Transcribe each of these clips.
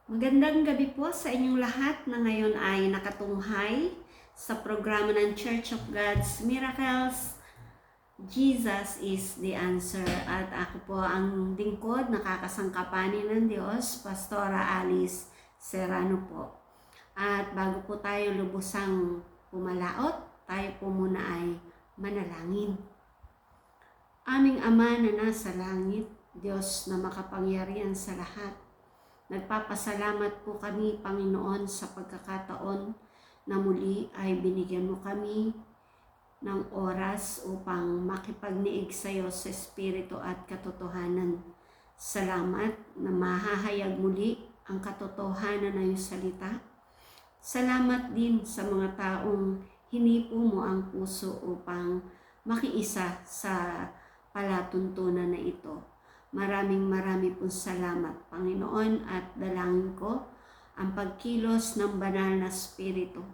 Magandang gabi po sa inyong lahat na ngayon ay nakatunghay sa programa ng Church of God's Miracles. Jesus is the answer. At ako po ang lingkod, nakakasangkapanin ng Diyos, Pastora Alice Serrano po. At bago po tayo lubusang pumalaot, tayo po muna ay manalangin. Aming Ama na nasa langit, Diyos na makapangyarihan sa lahat, nagpapasalamat po kami, Panginoon, sa pagkakataon na muli ay binigyan mo kami ng oras upang makipagniig sa iyo sa Espiritu at katotohanan. Salamat na mahahayag muli ang katotohanan na iyong salita. Salamat din sa mga taong hinipo mo ang puso upang makiisa sa palatuntunan na ito. Maraming pong salamat, Panginoon, at dalangin ko ang pagkilos ng banal na Espiritu.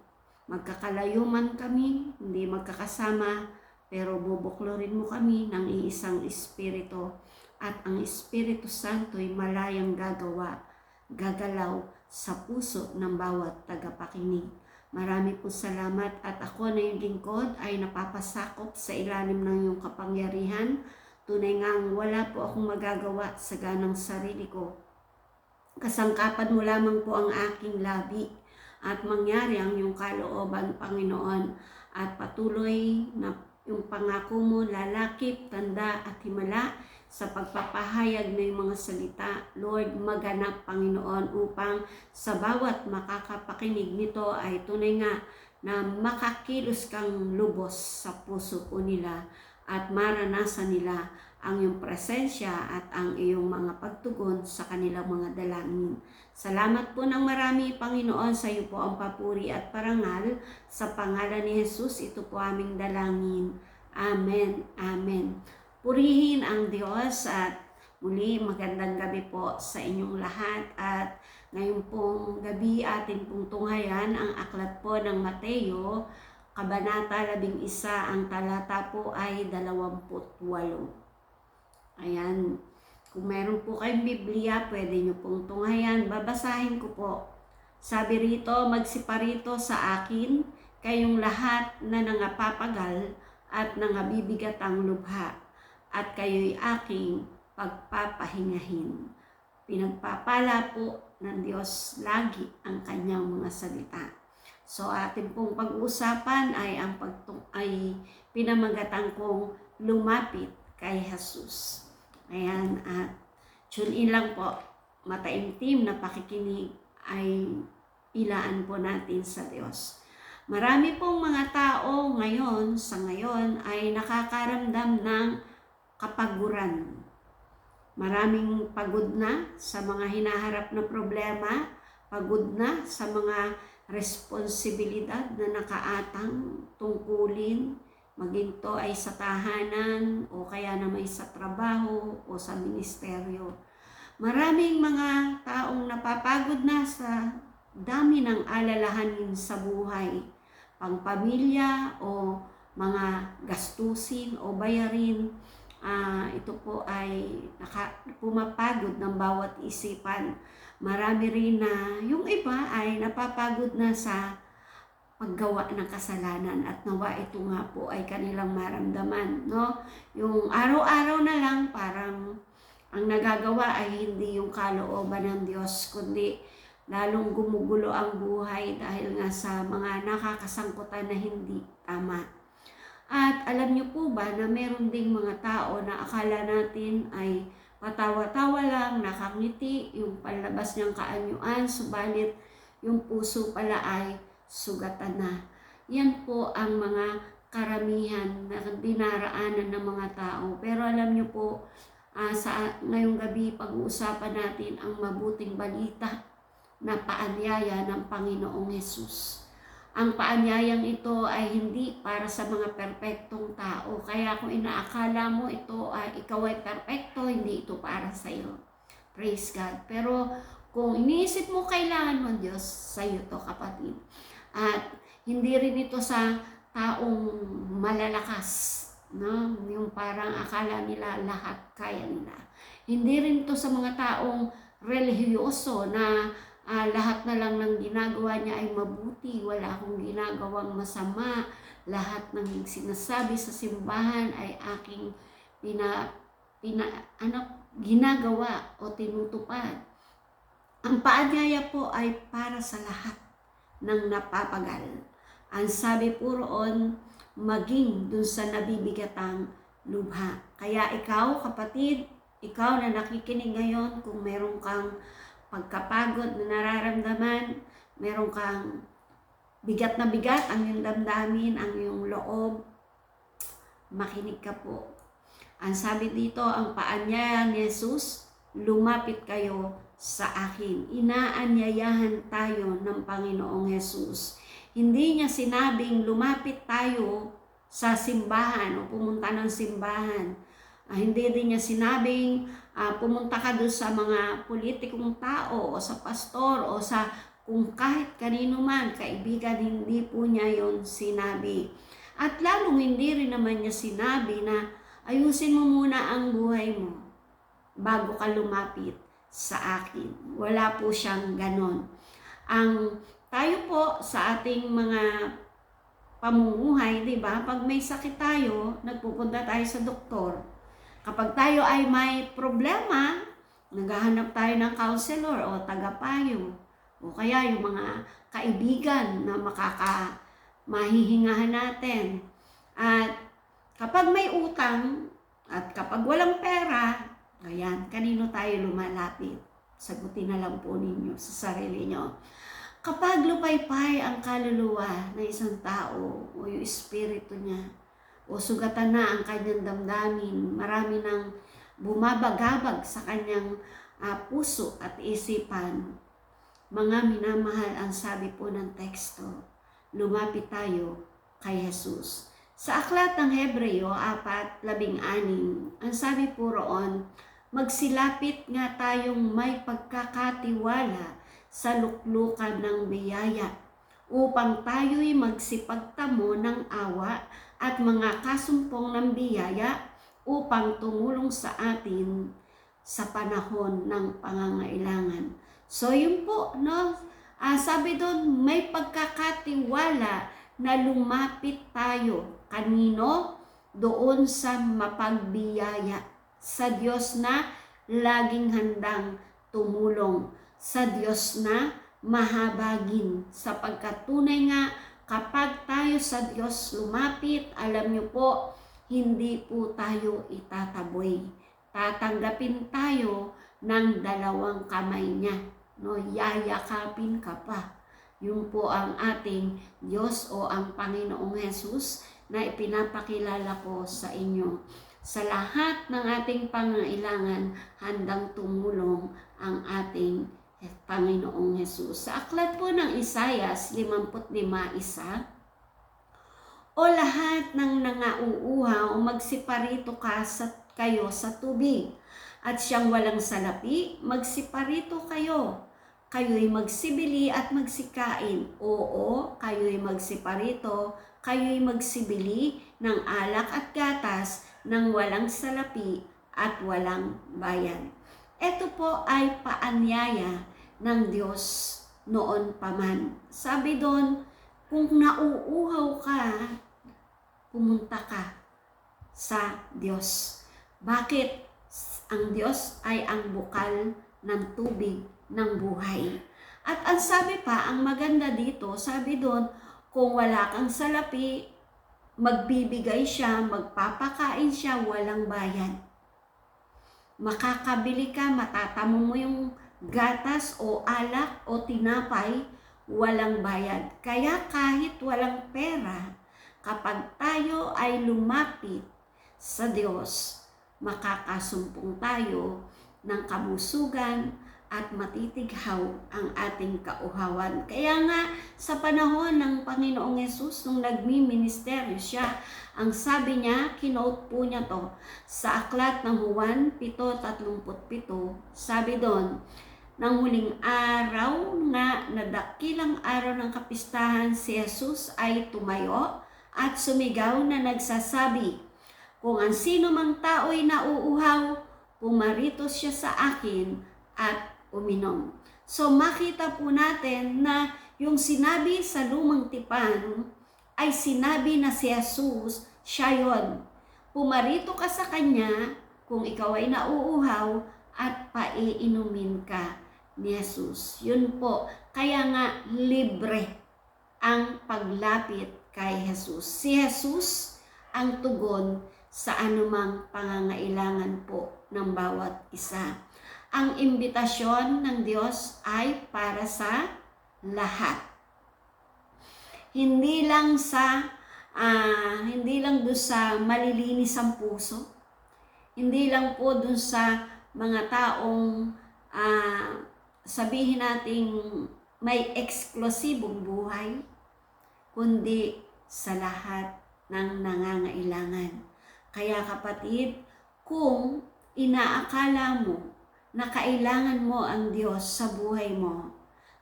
Magkakalayo man kami, hindi magkakasama, pero bubuklorin mo kami ng iisang Espiritu at ang Espiritu Santo ay malayang gagalaw sa puso ng bawat tagapakinig. Marami po salamat at ako na yung lingkod ay napapasakop sa ilalim ng iyong kapangyarihan. Tunay ngang wala po akong magagawa sa ganang sarili ko. Kasangkapan mo lamang po ang aking labi at mangyari ang iyong kalooban, Panginoon. At patuloy na yung pangako mo, lalakip, tanda at himala sa pagpapahayag ng mga salita. Lord, maganap, Panginoon, upang sa bawat makakapakinig nito ay tunay nga na makakilos kang lubos sa puso po nila at maranasan nila ang iyong presensya at ang iyong mga pagtugon sa kanilang mga dalangin. Salamat po ng marami, Panginoon, sa iyo po ang papuri at parangal. Sa pangalan ni Jesus, ito po aming dalangin. Amen. Amen. Purihin ang Diyos at muli magandang gabi po sa inyong lahat. At ngayon pong gabi atin pong tunghayan ang aklat po ng Mateo, Kabanata 11, ang talata po ay 28. Ayan, kung meron po kayong Biblia, pwede nyo pong tunghayan. Babasahin ko po. Sabi rito, magsiparito sa akin kayong lahat na nangapapagal at nangabibigatang lubha, at kayo'y aking pagpapahingahin. Pinagpapala po ng Diyos lagi ang kanyang mga salita. So atin pong pag-uusapan ay pinamagatan kong lumapit kay Jesus. Ayan, at tune in lang po, mataimtim na pakikinig ay ilaan po natin sa Diyos. Marami pong mga tao sa ngayon ay nakakaramdam ng kapaguran. Maraming pagod na sa mga hinaharap na problema, pagod na sa mga responsibilidad na nakaatang tungkulin, maging to ay sa tahanan o kaya na may sa trabaho o sa ministeryo. Maraming mga taong napapagod na sa dami ng alalahanin sa buhay, pangpamilya o mga gastusin o bayarin. Ito po ay pumapagod ng bawat isipan. Marami rin na yung iba ay napapagod na sa paggawa ng kasalanan at nawa ito nga po ay kanilang maramdaman, no? Yung araw-araw na lang parang ang nagagawa ay hindi yung kalooban ng Diyos, kundi lalong gumugulo ang buhay dahil nga sa mga nakakasangkutan na hindi tama. At alam niyo po ba na meron ding mga tao na akala natin ay patawa-tawa lang, nakangiti, yung panlabas niyang kaanyuan, subalit yung puso pala ay sugatan na. Yan po ang mga karamihan na dinaraanan ng mga tao. Pero alam niyo po, sa ngayong gabi pag-uusapan natin ang mabuting balita na paanyaya ng Panginoong Hesus. Ang paanyayang ito ay hindi para sa mga perpektong tao. Kaya kung inaakala mo ikaw ay perpekto, hindi ito para sa iyo. Praise God. Pero kung iniisip mo kailangan mo Diyos, sa iyo to, kapatid. At hindi rin ito sa taong malalakas, no? Yung parang akala nila lahat kaya nila. Hindi rin ito sa mga taong relihiyoso na lahat na lang ng ginagawa niya ay mabuti, wala akong ginagawang masama, lahat ng sinasabi sa simbahan ay aking ginagawa o tinutupad. Ang paanyaya po ay para sa lahat ng napapagal. Ang sabi po roon, maging dun sa nabibigatang lubha. Kaya ikaw, kapatid, ikaw na nakikinig ngayon, kung meron kang pagkapagod na nararamdaman, meron kang bigat na bigat ang iyong damdamin, ang iyong loob, makinig ka po. Ang sabi dito, ang paanyaya ni Jesus, lumapit kayo sa akin. Inaanyayahan tayo ng Panginoong Jesus. Hindi niya sinabing lumapit tayo sa simbahan o pumunta ng simbahan. Hindi din niya sinabing pumunta ka doon sa mga politikong tao o sa pastor o sa kung kahit kanino man, kaibigan, hindi po niya yon sinabi. At lalong hindi rin naman niya sinabi na ayusin mo muna ang buhay mo bago ka lumapit sa akin. Wala po siyang ganon. Tayo po sa ating mga pamumuhay, di ba? Pag may sakit tayo, nagpupunta tayo sa doktor. Kapag tayo ay may problema, naghahanap tayo ng counselor o tagapayo. O kaya yung mga kaibigan na mahihingahan natin. At kapag may utang at kapag walang pera, ayan, kanino tayo lumalapit? Sagutin na lang po ninyo sa sarili nyo. Kapag lupaypay ang kaluluwa ng isang tao o yung espiritu niya, o sugatan na ang kanyang damdamin, marami nang bumabagabag sa kanyang puso at isipan. Mga minamahal, ang sabi po ng teksto, lumapit tayo kay Jesus. Sa aklat ng Hebreo 4:16, ang sabi po roon, magsilapit nga tayong may pagkakatiwala sa luklukan ng biyaya upang tayo'y magsipagtamo ng awa at mga kasumpong ng biyaya upang tumulong sa atin sa panahon ng pangangailangan. So yun po, no? Sabi doon, may pagkakatiwala na lumapit tayo. Kanino? Doon sa mapagbiyaya. Sa Diyos na laging handang tumulong. Sa Diyos na mahabagin. Sapagkat tunay nga, kapag tayo sa Diyos lumapit, alam niyo po, hindi po tayo itataboy. Tatanggapin tayo ng dalawang kamay niya. No, yayakapin ka pa. Yun po ang ating Diyos o ang Panginoong Jesus na ipinapakilala ko sa inyo. Sa lahat ng ating pangailangan, handang tumulong ang ating Panginoong Jesus. Sa aklat po ng Isayas 55:1, o lahat ng nangauuhaw, magsiparito kayo sa tubig, at siyang walang salapi, magsiparito kayo. Kayo'y magsibili at magsikain. Oo, kayo'y magsiparito, kayo'y magsibili ng alak at gatas ng walang salapi at walang bayan. Ito po ay paanyaya ng Diyos noon pa man. Sabi doon, kung nauuhaw ka, pumunta ka sa Diyos. Bakit? Ang Diyos ay ang bukal ng tubig ng buhay. At ang sabi pa, ang maganda dito, sabi doon, kung wala kang salapi, magbibigay siya, magpapakain siya, walang bayad. Makakabili ka, matatamo mo yung gatas o alak o tinapay, walang bayad. Kaya kahit walang pera, kapag tayo ay lumapit sa Diyos, makakasumpong tayo ng kabusugan at matitighaw ang ating kauhawan. Kaya nga sa panahon ng Panginoong Yesus, nung nagmi-ministeryo siya, ang sabi niya, kinote po niya to sa aklat ng Juan 7:37, sabi doon, nang huling araw nga na dakilang araw ng kapistahan, si Jesus ay tumayo at sumigaw na nagsasabi, kung ang sino mang tao'y nauuhaw, pumarito siya sa akin at uminom. So makita po natin na yung sinabi sa lumang tipan ay sinabi na si Jesus, siya yun. Pumarito ka sa kanya kung ikaw ay nauuhaw at paiinumin ka ni Jesus. Yun po, kaya nga libre ang paglapit kay Jesus. Si Jesus ang tugon sa anumang pangangailangan po ng bawat isa. Ang imbitasyon ng Diyos ay para sa lahat. Hindi lang doon sa malilinis ang puso. Hindi lang po doon sa mga taong sabihin nating may eksklusibong buhay, kundi sa lahat ng nangangailangan. Kaya kapatid, kung inaakala mo na kailangan mo ang Diyos sa buhay mo,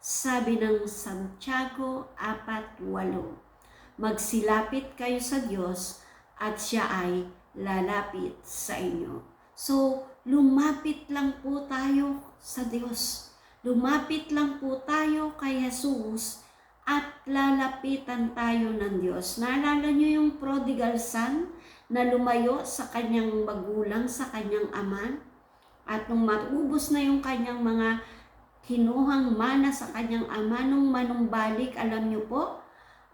sabi ng Santiago 4:8, magsilapit kayo sa Diyos at siya ay lalapit sa inyo. So, lumapit lang po tayo sa Diyos. Lumapit lang po tayo kay Jesus at lalapitan tayo ng Diyos. Naalala niyo yung prodigal son na lumayo sa kanyang magulang, sa kanyang ama? At nung matubos na yung kanyang mga kinuhang mana sa kanyang ama, nung manumbalik, alam niyo po,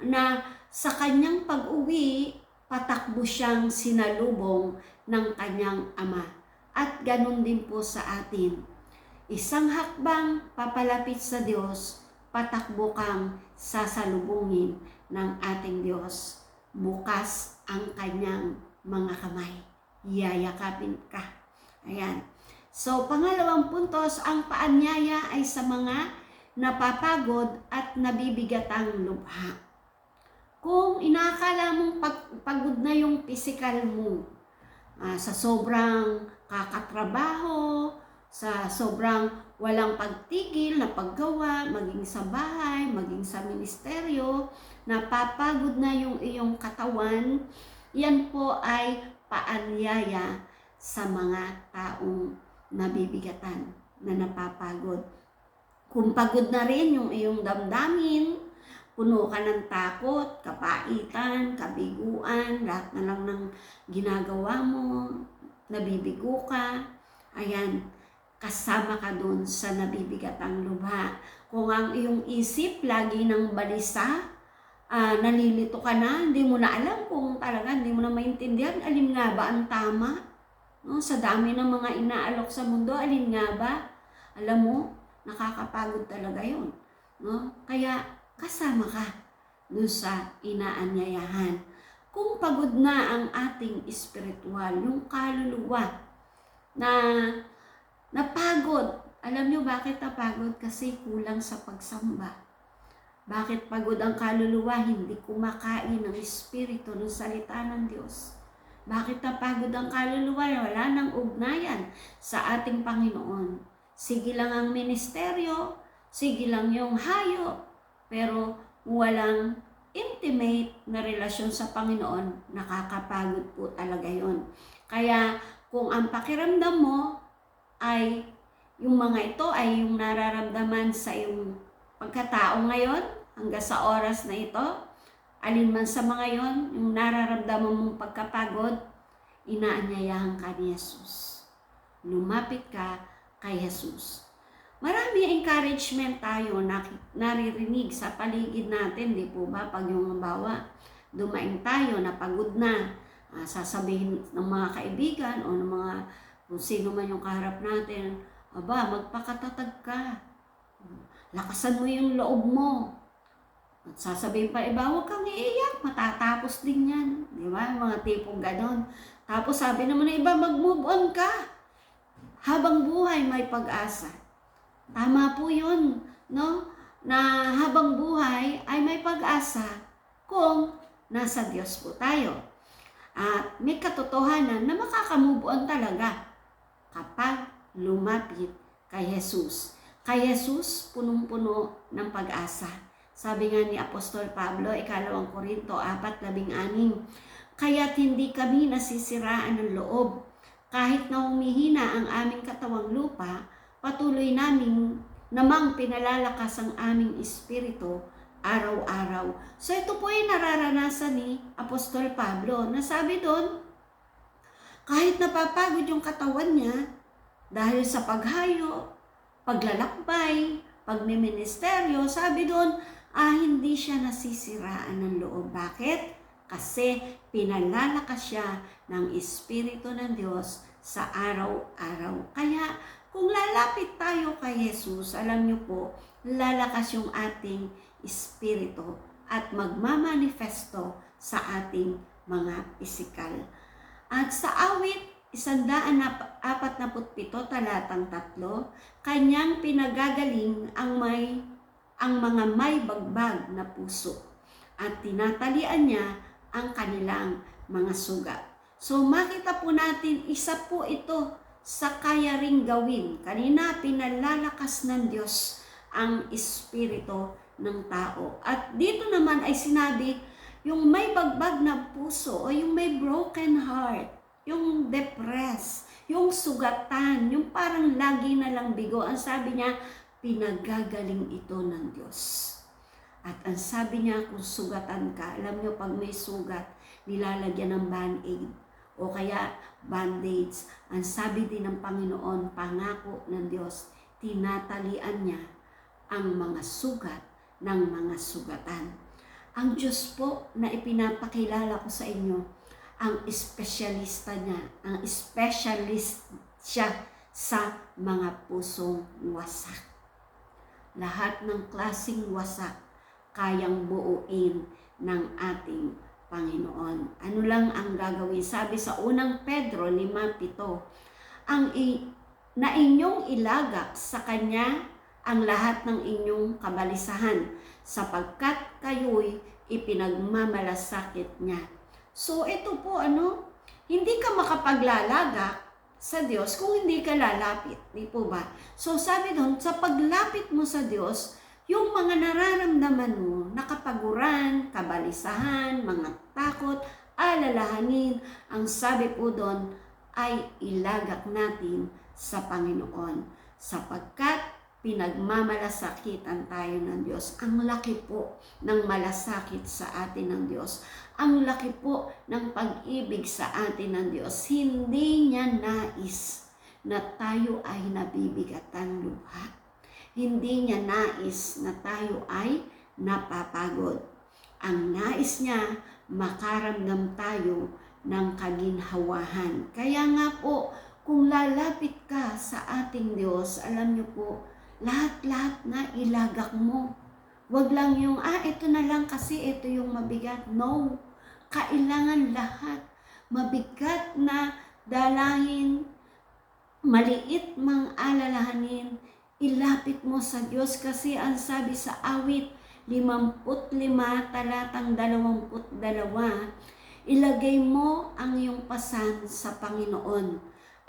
na sa kanyang pag-uwi, patakbo siyang sinalubong ng kanyang ama. At ganun din po sa atin. Isang hakbang papalapit sa Diyos, patakbo kang sasalubungin ng ating Diyos. Bukas ang kanyang mga kamay. Yayakapin ka. Ayan. So, pangalawang puntos, ang paanyaya ay sa mga napapagod at nabibigatang lubha. Kung inakala mong pagod na yung physical mo, sa sobrang kakatrabaho, sa sobrang walang pagtigil na paggawa, maging sa bahay, maging sa ministeryo, napapagod na yung iyong katawan, yan po ay paanyaya sa mga taong nabibigatan, na napapagod. Kung pagod na rin yung iyong damdamin, puno ka ng takot, kapaitan, kabiguan, lahat na lang ng ginagawa mo, nabibigo ka, ayan, kasama ka dun sa nabibigatang lubha. Kung ang iyong isip lagi ng balisa, nalilito ka na, hindi mo na alam kung talaga, hindi mo na maintindihan, alin nga ba ang tama? No, sa dami ng mga inaalok sa mundo, alin nga ba? Alam mo, nakakapagod talaga yun. No? Kaya kasama ka dun sa inaanyayahan. Kung pagod na ang ating espiritual, yung kaluluwa na napagod. Alam nyo bakit napagod? Kasi kulang sa pagsamba. Bakit pagod ang kaluluwa? Hindi kumakain ng espiritu ng salita ng Diyos. Bakit napagod ang kaluluwa? Wala nang ugnayan sa ating Panginoon. Sige lang ang ministeryo, sige lang yung hayop, pero walang intimate na relasyon sa Panginoon, nakakapagod po talaga yon. Kaya kung ang pakiramdam mo ay yung mga ito ay yung nararamdaman sa iyong pagkatao ngayon, hanggang sa oras na ito, alin man sa mga yon, yung nararamdaman mong pagkapagod, inaanyayahan ka ni Jesus. Lumapit ka kay Jesus. Marami encouragement tayo na naririnig sa paligid natin, di po ba? Pag yung bawa, dumaing tayo na pagod na, sasabihin ng mga kaibigan o ng mga kung sino man yung kaharap natin, aba, magpakatatag ka. Lakasan mo yung loob mo. At sasabihin pa iba, huwag kang iiyak, matatapos din yan. Di ba? Mga tipong ganon. Tapos sabi naman ng iba, mag-move on ka. Habang buhay may pag-asa. Tama po yun, no? Na habang buhay ay may pag-asa kung nasa Diyos po tayo. At may katotohanan na makaka-move on talaga kapag lumapit kay Jesus. Kay Jesus, punong-puno ng pag-asa. Sabi nga ni Apostol Pablo, 2 Korinto 4:16, kaya't hindi kami nasisiraan ng loob. Kahit na humihina ang aming katawang lupa, patuloy namang pinalalakas ang aming espiritu araw-araw. So ito po ay nararanasan ni Apostol Pablo na sabi doon, kahit napapagod yung katawan niya dahil sa paghayo, paglalakbay, pagmiministeryo, sabi doon, hindi siya nasisiraan ng loob. Bakit? Kasi pinalalakas siya ng Espiritu ng Diyos sa araw-araw. Kaya kung lalapit tayo kay Jesus, alam niyo po, lalakas yung ating Espiritu at magmamanifesto sa ating mga pisikal. At sa awit 147 talatang 3, kanyang pinagagaling ang mga may bagbag na puso at tinatalian niya ang kanilang mga sugat. So makita po natin, isa po ito sa kaya ring gawin. Kanina pinalalakas ng Diyos ang espiritu ng tao. At dito naman ay sinabi, yung may bagbag na puso o yung may broken heart, yung depressed, yung sugatan, yung parang lagi na lang bigo. Ang sabi niya, pinagagaling ito ng Diyos. At ang sabi niya, kung sugatan ka, alam niyo pag may sugat, nilalagyan ng band-aid o kaya bandage. Ang sabi din ng Panginoon, pangako ng Diyos, tinatalian niya ang mga sugat ng mga sugatan. Ang Diyos po na ipinapakilala ko sa inyo, ang espesyalista niya, ang specialist siya sa mga pusong wasak. Lahat ng klaseng wasak, kayang buuin ng ating Panginoon. Ano lang ang gagawin? Sabi sa unang Pedro 5:7, na inyong ilagak sa Kanya ang lahat ng inyong kabalisahan, sapagkat kayo'y ipinagmamalasakit niya. So ito po, hindi ka makapaglalaga sa Diyos kung hindi ka lalapit, di po ba? So sabi doon, sa paglapit mo sa Diyos, yung mga nararamdaman mo, nakapaguran, kabalisahan, mga takot, alalahanin, ang sabi po doon ay ilagak natin sa Panginoon. Sapagkat pinagmamalasakitan tayo ng Diyos. Ang laki po ng malasakit sa atin ng Diyos. Ang laki po ng pag-ibig sa atin ng Diyos. Hindi niya nais na tayo ay nabibigatan lubha. Hindi niya nais na tayo ay napapagod. Ang nais niya, makaramdam tayo ng kaginhawahan. Kaya nga po, kung lalapit ka sa ating Diyos, alam niyo po, lahat-lahat na ilagak mo. Huwag lang yung, ito na lang kasi ito yung mabigat. No, kailangan lahat. Mabigat na dalahin, maliit mang alalahanin, ilapit mo sa Diyos kasi ang sabi sa awit 55 talatang 22, ilagay mo ang iyong pasan sa Panginoon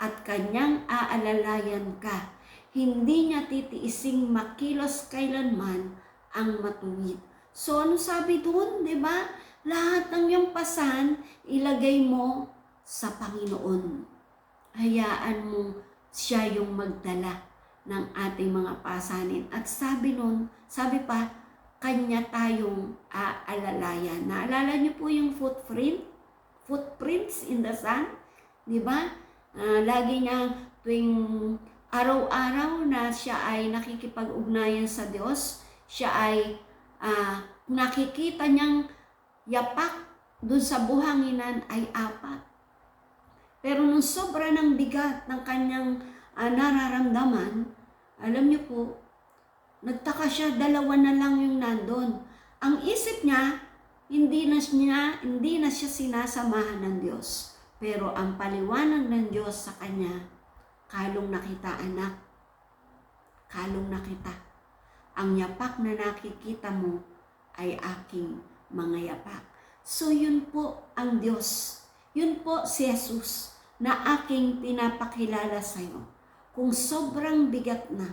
at Kanyang aalalayan ka. Hindi niya titiising makilos kailanman ang matuwid. So ano sabi doon, di ba? Lahat ng iyong pasan, ilagay mo sa Panginoon. Hayaan mo siya yung magdala ng ating mga pasanin. At sabi pa, Kanya tayong aalalayan. Naalala niyo po yung footprints in the sand? Di ba? Lagi niya tuwing araw-araw na siya ay nakikipag-ugnayan sa Diyos, siya ay nakikita niyang yapak dun sa buhanginan ay 4. Pero nung sobra ng bigat ng kanyang nararamdaman, alam niyo po, nagtaka siya, 2 na lang yung nandun. Ang isip niya, hindi na siya sinasamahan ng Diyos. Pero ang paliwanag ng Diyos sa kanya, kalong nakita anak, kalong nakita. Ang yapak na nakikita mo ay aking mga yapak. So yun po ang Diyos. Yun po si Jesus na aking pinapakilala sa iyo. Kung sobrang bigat na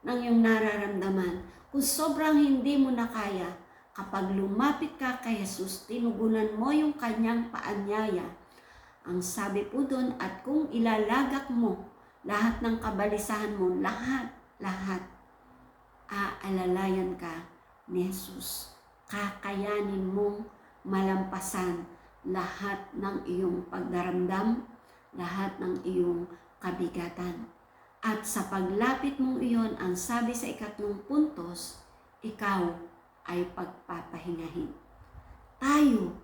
ng iyong nararamdaman, kung sobrang hindi mo na kaya, kapag lumapit ka kay Jesus, tinugunan mo yung kanyang paanyaya. Ang sabi po doon, at kung ilalagak mo lahat ng kabalisahan mo, lahat, aalalayan ka ni Jesus. Kakayanin mong malampasan lahat ng iyong pagdaramdam, lahat ng iyong kabigatan. At sa paglapit mong iyon, ang sabi sa 3 puntos, ikaw ay pagpapahingahin. Tayo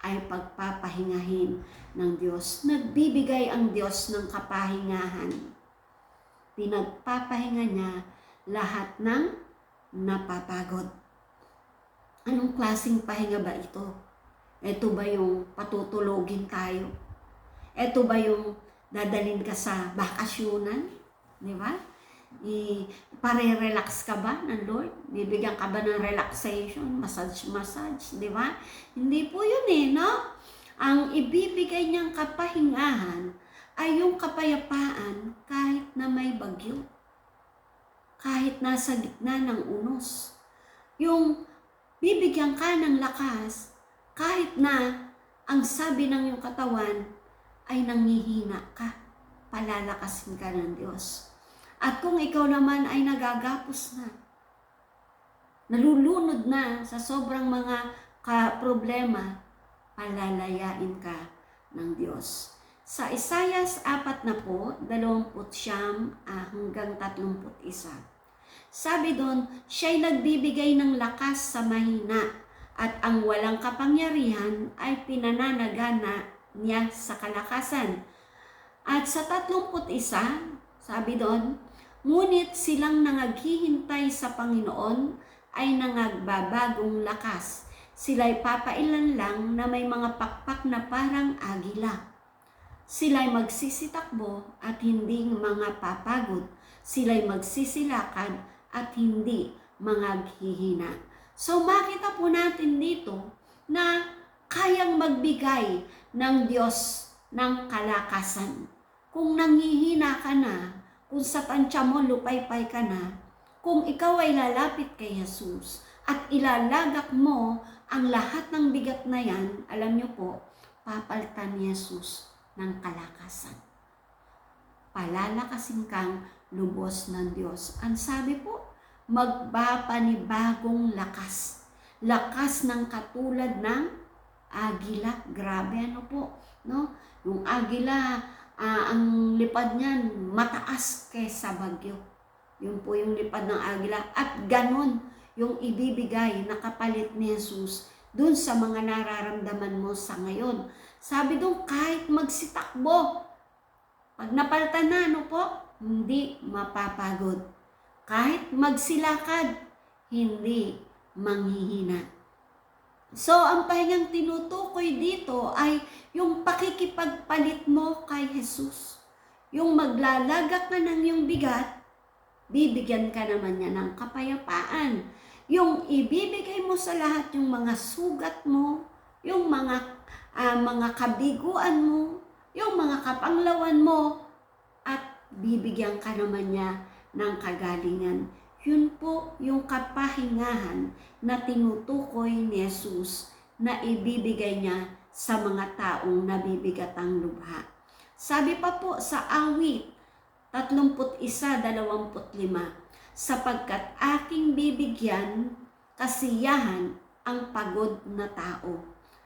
ay pagpapahingahin ng Diyos. Nagbibigay ang Diyos ng kapahingahan. Pinagpapahinga niya lahat ng napapagod. Anong klaseng pahinga ba ito? Ito ba yung patutulogin tayo? Ito ba yung dadalhin ka sa bakasyunan? Di ba? Pare-relax ka ba ng Lord? Bibigyan ka ba ng relaxation, massage, di ba? Hindi po yun no? Ang ibibigay niyang kapahingahan ay yung kapayapaan kahit na may bagyo. Kahit nasa gitna ng unos. Yung bibigyan ka ng lakas kahit na ang sabi ng iyong katawan ay nangihina ka. Palalakasin ka ng Diyos. At kung ikaw naman ay nagagapos na, nalulunod na sa sobrang mga problema, palalayain ka ng Diyos. Sa Isaias 40, 29 hanggang 31, sabi doon, siya'y nagbibigay ng lakas sa mahina at ang walang kapangyarihan ay pinananagana niya sa kalakasan. At sa 31, sabi doon, ngunit silang nangaghihintay sa Panginoon ay nangagbabagong lakas. Sila'y papailan lang na may mga pakpak na parang agila. Sila'y magsisitakbo at hindi mga papagod. Sila'y magsisilakad at hindi mangaghihina. So makita po natin dito na kayang magbigay ng Diyos ng kalakasan. Kung nanghihina ka na, kung sa tansya mo lupaypay ka na, kung ikaw ay lalapit kay Jesus at ilalagak mo ang lahat ng bigat na yan, alam niyo po, papalitan ni Jesus ng kalakasan. Palalakasin kang lubos ng Diyos. Ang sabi po, magpapanibagong lakas. Lakas ng katulad ng agila. Grabe po, no? Yung agila, ang lipad niyan mataas kaysa bagyo. Yun po yung lipad ng agila. At ganon yung ibibigay na kapalit ni Jesus dun sa mga nararamdaman mo sa ngayon. Sabi doon, kahit magsitakbo, pag napalitan na, hindi mapapagod. Kahit magsilakad, hindi manghihina. So, ang pahingang tinutukoy dito ay yung pakikipagpalit mo kay Jesus. Yung maglalagak ka ng iyong bigat, bibigyan ka naman niya ng kapayapaan. Yung ibibigay mo sa lahat yung mga sugat mo, yung mga kabiguan mo, yung mga kapanglawan mo, at bibigyan ka naman niya ng kagalingan. Yun po yung kapahingahan na tinutukoy ni Jesus na ibibigay niya sa mga taong nabibigatang lubha. Sabi pa po sa awit 31:25, sapagkat aking bibigyan kasiyahan ang pagod na tao,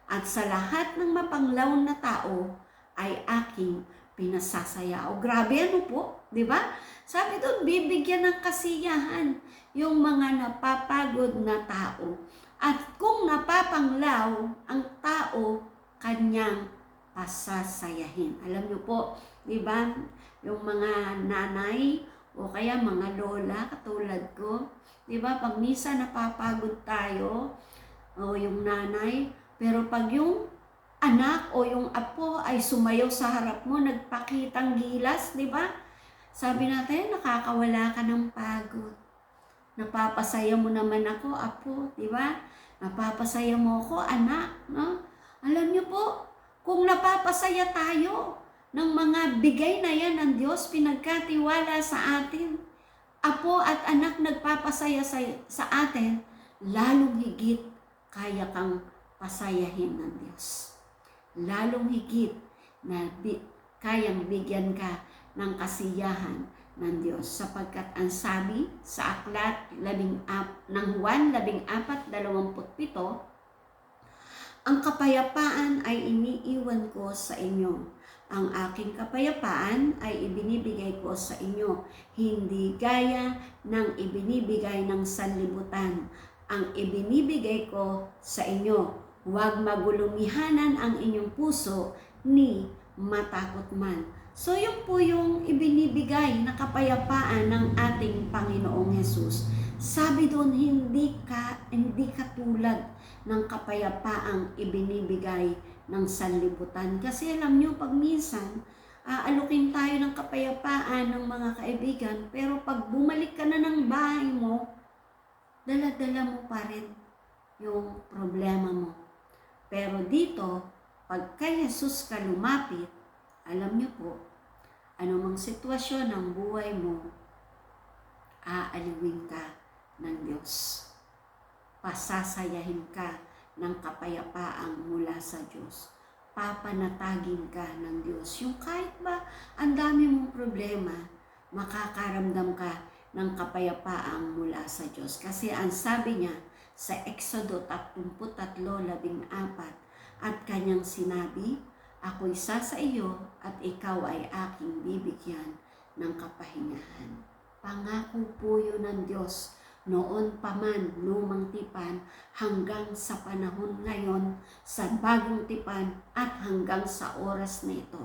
at sa lahat ng mapanglaw na tao ay aking pinasasaya. O grabe po, di ba? Sabi doon, bibigyan ng kasiyahan yung mga napapagod na tao. At kung napapanglaw ang tao, kanyang pasasayahin. Alam niyo po, di ba? Yung mga nanay o kaya mga lola katulad ko, di ba? Pag misa napapagod tayo, o yung nanay, pero pag yung anak o yung apo ay sumayaw sa harap mo, nagpakitang gilas, di ba? Sabi natin, nakakawala ka ng pagod. Napapasaya mo naman ako, apo, di ba? Napapasaya mo ako, anak, no? Alam niyo po, kung napapasaya tayo ng mga bigay na yan ng Diyos, pinagkatiwala sa atin, apo at anak nagpapasaya sa atin, lalong higit kaya kang pasayahin ng Diyos. Lalong higit na kayang bigyan ka ng kasiyahan ng Diyos. Sapagkat ang sabi sa aklat ng Juan 14:27, ang kapayapaan ay iniiwan ko sa inyo. Ang aking kapayapaan ay ibinibigay ko sa inyo, hindi gaya ng ibinibigay ng sanlibutan. Ang ibinibigay ko sa inyo, huwag magulumihanan ang inyong puso ni matakot man. So yun po yung ibinibigay na kapayapaan ng ating Panginoong Hesus. Sabi doon, hindi katulad ng kapayapaang ibinibigay ng sanlibutan. Kasi alam nyo, pag minsan, aalukin tayo ng kapayapaan ng mga kaibigan, pero pag bumalik ka na ng bahay mo, dala-dala mo pa rin yung problema mo. Pero dito, pag kay Jesus ka lumapit, alam nyo po, anumang sitwasyon ng buhay mo, aaliwin ka ng Diyos. Pasasayahin ka ng kapayapaang mula sa Diyos. Papanatagin ka ng Diyos. Yung kahit ba ang dami mong problema, makakaramdam ka ng kapayapaang mula sa Diyos. Kasi ang sabi niya sa Exodo 33:14, at kanyang sinabi, ako'y sa iyo at ikaw ay aking bibigyan ng kapahingahan. Pangako po yun ng Diyos. Noon pa man, lumang tipan, hanggang sa panahon ngayon, sa bagong tipan, at hanggang sa oras na ito.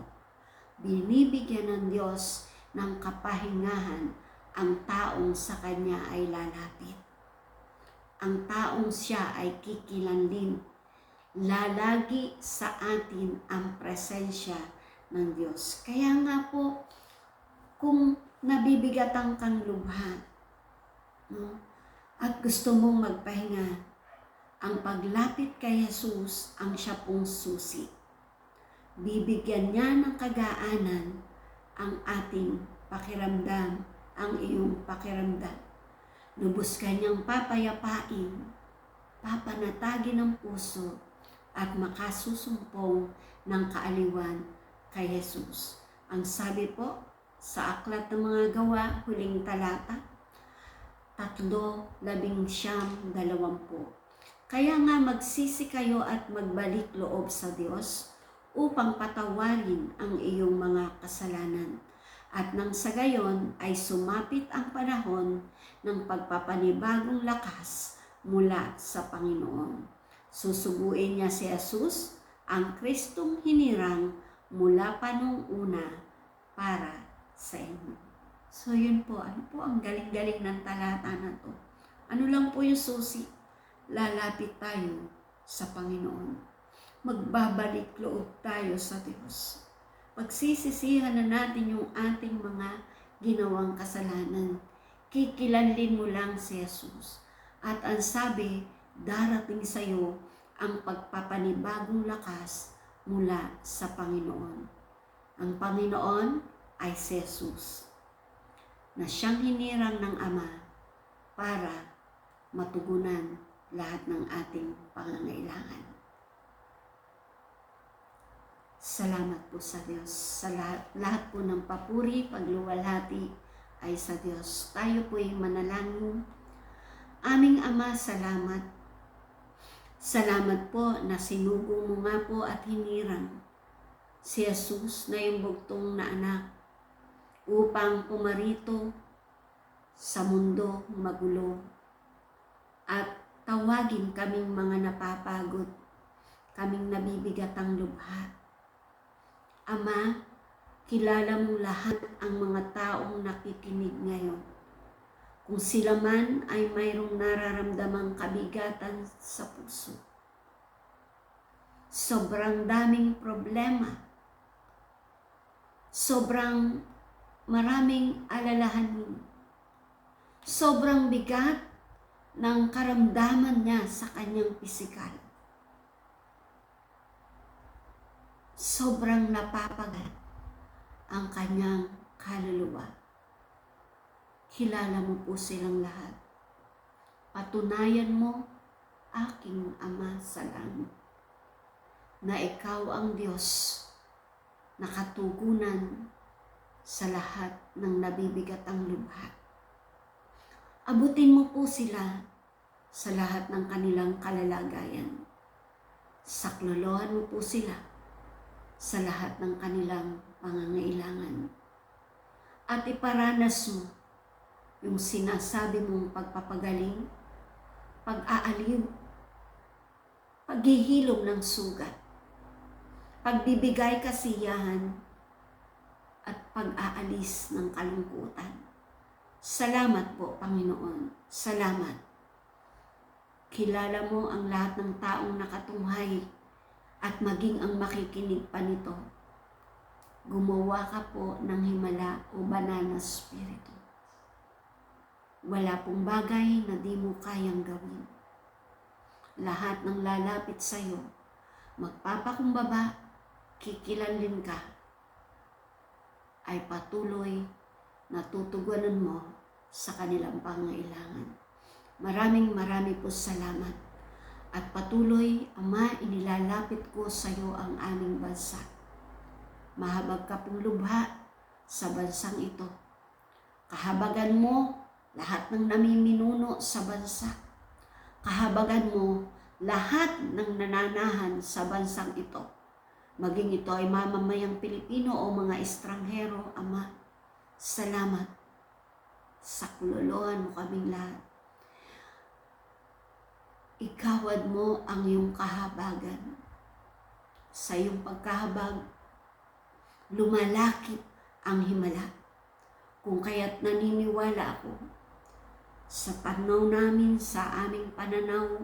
Binibigyan ng Diyos ng kapahingahan ang taong sa Kanya ay lalapit. Ang taong siya ay kikilanlin. Lalagi sa atin ang presensya ng Diyos. Kaya nga po, kung nabibigatan kang lubha, no? At gusto mong magpahinga, ang paglapit kay Jesus ang siya pong susi. Bibigyan niya ng kagaanan ang ating pakiramdam, ang iyong pakiramdam. Lubos kanyang papayapain, papanatagin ang puso, at makasusumpong ng kaaliwan kay Jesus. Ang sabi po sa Aklat ng Mga Gawa, huling talata, 3:19. Kaya nga magsisi kayo at magbalik loob sa Diyos upang patawarin ang iyong mga kasalanan. At nang sa gayon ay sumapit ang panahon ng pagpapanibagong lakas mula sa Panginoon. Susuguin niya si Jesus, ang Kristong hinirang mula pa noong una para sa inyo. So yun po, ano po ang galing-galing ng talata na to? Ano lang po yung susi? Lalapit tayo sa Panginoon. Magbabalik loob tayo sa Diyos. Pagsisisihan na natin yung ating mga ginawang kasalanan. Kikilanlin mo lang si Jesus. At ang sabi, darating sa iyo ang pagpapanibagong lakas mula sa Panginoon. Ang Panginoon ay si Jesus, na siyang hinirang ng Ama para matugunan lahat ng ating pangangailangan. Salamat po sa Diyos. Sa lahat po ng papuri, pagluwalhati ay sa Diyos. Tayo po ay manalangin. Aming Ama, salamat. Salamat po na sinugo mo nga po at hinirang si Jesus na yung bugtong na anak upang pumarito sa mundo magulo at tawagin kaming mga napapagod, kaming nabibigatang lubha. Ama, kilala mo lahat ang mga taong nakikinig ngayon. Kung sila man ay mayroong nararamdamang kabigatan sa puso, sobrang daming problema, sobrang maraming alalahanin, sobrang bigat ng karamdaman niya sa kanyang pisikal. Sobrang napapagal ang kanyang kaluluwa. Kilala mo po silang lahat. Patunayan mo, aking Ama sa langit, na ikaw ang Diyos na katugunan sa lahat ng nabibigat ang lubha. Abutin mo po sila sa lahat ng kanilang kalalagayan. Saklolohan mo po sila sa lahat ng kanilang pangangailangan. At iparanas mo yung sinasabi mong pagpapagaling, pag-aaliw, paghihilom ng sugat, pagbibigay kasiyahan, at pag-aalis ng kalungkutan. Salamat po, Panginoon. Salamat. Kilala mo ang lahat ng taong nakatunghay at maging ang makikinig pa nito. Gumawa ka po ng himala o banana spirito. Wala pong bagay na di mo kayang gawin. Lahat ng lalapit sa iyo, magpapakumbaba, kikilanlin ka, ay patuloy na tutugunan mo sa kanilang pangailangan. Maraming po salamat. At patuloy, Ama, inilalapit ko sa iyo ang aming bansa. Mahabag ka pong lubha sa bansang ito. Kahabagan mo lahat ng namiminuno sa bansa. Kahabagan mo lahat ng nananahan sa bansang ito. Maging ito ay mamamayang Pilipino o mga estranghero, Ama. Salamat. Saklolohan mo kaming lahat. Ikawad mo ang iyong kahabagan. Sa iyong pagkahabag, lumalakip ang himala. Kung kaya't naniniwala ako, sa pananaw namin, sa aming pananaw,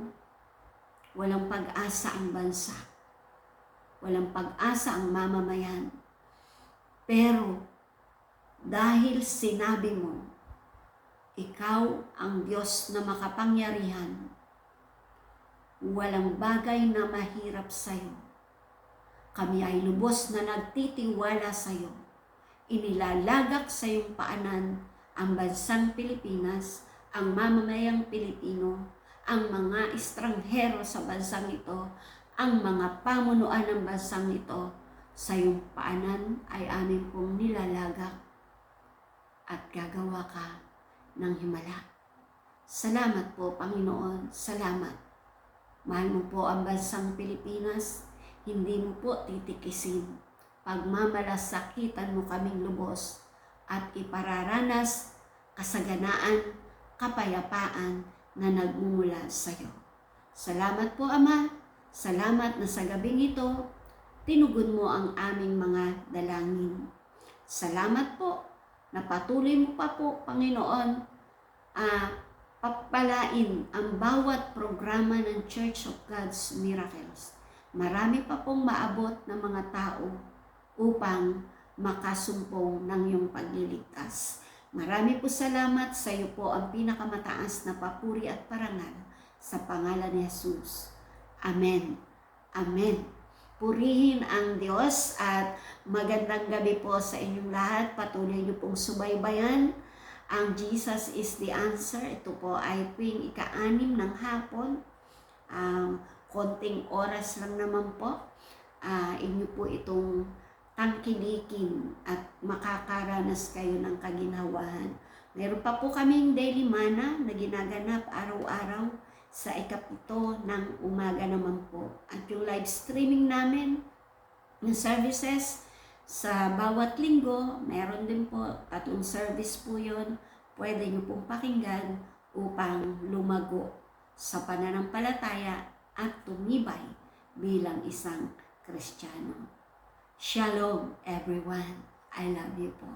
walang pag-asa ang bansa. Walang pag-asa ang mamamayan. Pero dahil sinabi mo, ikaw ang Diyos na makapangyarihan, walang bagay na mahirap sa iyo. Kami ay lubos na nagtitiwala sa iyo. Inilalagak sa iyong paanan ang bansang Pilipinas, ang mamamayang Pilipino, ang mga estranghero sa bansang ito, ang mga pamunuan ng bansang ito. Sa iyong paanan ay amin pong nilalagak at gagawa ka ng himala. Salamat po, Panginoon. Salamat. Mahal mo po ang bansang Pilipinas, hindi mo po titikisin. Pagmamalasakitan mo kaming lubos at ipararanas kasaganaan, kapayapaan na nagmumula sa iyo. Salamat po, Ama. Salamat na sa gabing ito, tinugon mo ang aming mga dalangin. Salamat po na patuloy mo pa po, Panginoon, papalain ang bawat programa ng Church of God's Miracles. Marami pa pong maabot ng mga tao upang makasumpong ng iyong pagliligtas. Marami po salamat. Sa iyo po ang pinakamataas na papuri at parangal sa pangalan ni Jesus. Amen. Amen. Purihin ang Diyos at magandang gabi po sa inyong lahat. Patuloy niyo pong subaybayan ang Jesus is the Answer. Ito po ay tuwing ika-6 ng hapon. Konting oras lang naman po. Inyo po itong tangkilikin at makakaranas kayo ng kaginhawahan. Meron pa po kaming daily manna na ginaganap araw-araw sa 7 ng umaga naman po. At yung live streaming namin ng services sa bawat linggo, meron din po 3 service po yun. Pwede nyo pong pakinggan upang lumago sa pananampalataya at tumibay bilang isang Kristiyano. Shalom everyone. I love you po.